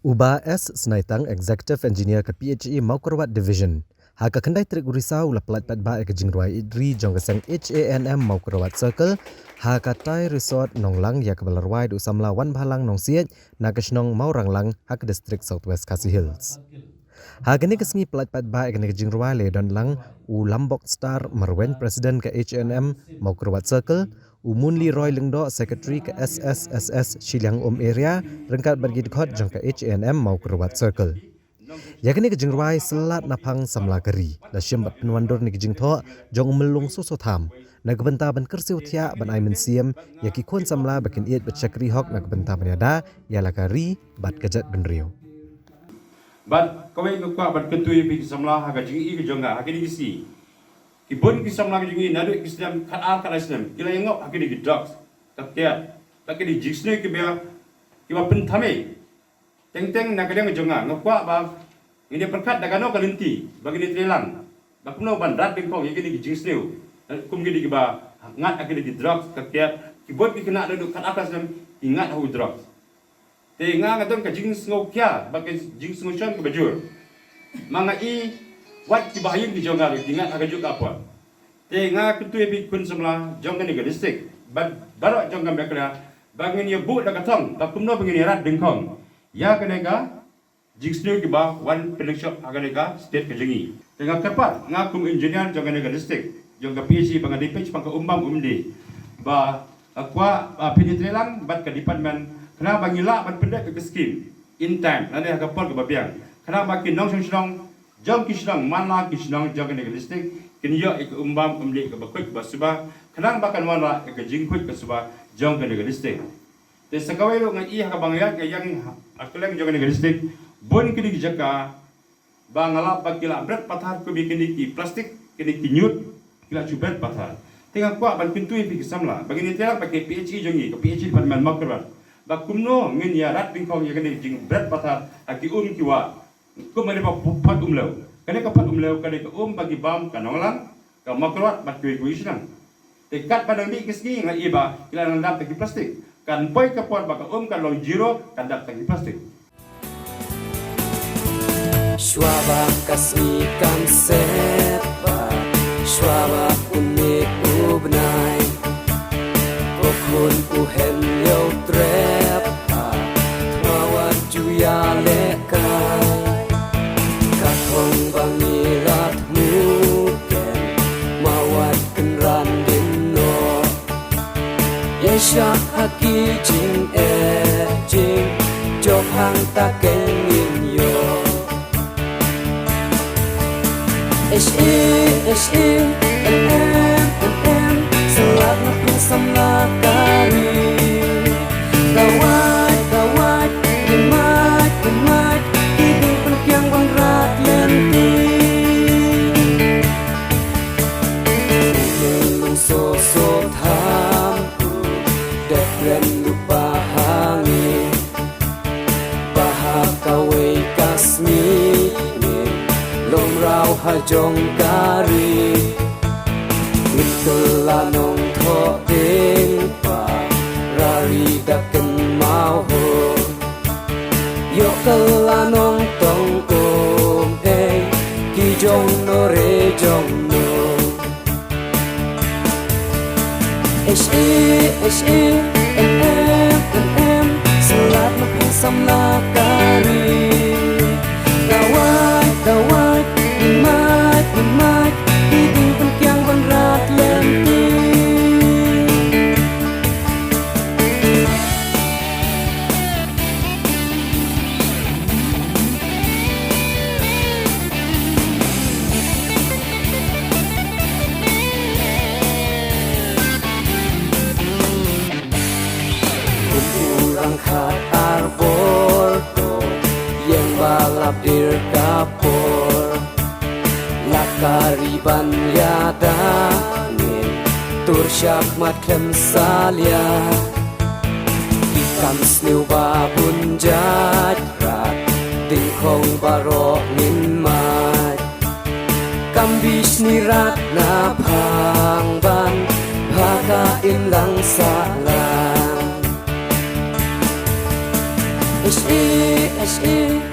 Uba S Senaitang Executive Engineer ke PHE Maukerwat Division. Haka kendai trik urisau la pelat pat ba ke jingruai idri jong keseng HANM Maukerwat Circle. Haka tai resort nonglang ya ke belarwai du samla wan balang nong siet na kesnong Mauranglang haka district Southwest Khasi Hills. Haka ni kesengi pelat pat ba ke jingruai le don lang u Lambok Star Marwen Presiden ke HANM Maukerwat Circle. Umunli Roy Lengdo Secretary ke SSSS Shiliang Area rengkat bagi dekat jong ke HANM Maukerwat Circle. Yakni ke jingruai selat napang samla keri la syembat penwandur ni ke jingtho jong melung susu tham na gebenta ban kersiu thia ban ai mensiam yaki kon samla bakin iet bercakri hok na gebenta banyada yala kari bat kejat benriu. Bat kawai ko bat ketui bi samla ha ga jingi ke jonga ha kini si Kibun kisam lagi jungi nadu kisam kat Islam kila yengok akini ki drugs takya takini jigsne ki bea kiba pentame teng nak kadang jonga ngakwa ba ini perkat dagano kalenti bagi ni trelang ba kumno bandrat bengkong yakini ki jigsne kum gidi kiba ngat akini ki drugs takya kibun ki kena nadu kat Islam ingat hu drugs te ngaton ka jings ngokya bagi jings ngosan ke bajur mangai wat kibahayin di jonga ingat agak juga apa tengah ketui bi kun semla jonga ni gadistik baru jonga bekla bangin ya bu dak tong bakumno bangin rat dengkong ya kenega jigsnu ki ba one production aganega state kejengi tengah kerpat ngakum engineer jonga ni gadistik jonga PhD bang DPH bang umbam umdi ba akwa penitrelang bat ke department kena bangila bat pendek ke skim in time nanti agak pol ke babiang kena bagi nong song jong kisnang mana kisnang jong ke listik kenya ik umbam umli ke bakut basuba kenang bakan mana ke jingkut ke suba jong ke listik te sakawai lo ngai ha bangya ke yang akleng jong ke listik bon kini jaka bangala bakila berat pathar ko bikini ki plastik kini kinyut kila cubat pathar tengah kwa ban pintu pi samla bagini tiak pakai PhD jongi ke PhD department makrot bakumno ngin ya rat bingkong ya kini jing berat pathar aki kiwa ko mari pa pat umlaw kani ka pat umlaw kani ka bagi bam kanonglang ka makrot bat kuy sinang tekat padang di kisni nga iba kila nang dap tagi plastik kan boy ka pot baka kan long zero kan dap tagi plastik Shwaba kasmi kan sepa Shwaba unik ubnai kokun uhen yo trep mawat juya lekai bangirat muken mawat kenran dinno yesha haki jing jing job hang takengin yo em selat napung samla kari gawat gemat hidung penkyang bang rat lenti melung sosok hamku dekren lupa hangi bahak kawai kasmi long rau hajong kari Mitula nong tho ding pa rari daken mau ho yo kala nong tong ki jong no re jong no em selat mapung samla kari dawat imat hidung penkyang bang rat lenti angkat arbor yang balap dir kapor lakariban yadangin tur syakmat kem salya ikan sliu babun jadrat dingkong barok min mat kambis nirat na pangban baka inlang salang SESENM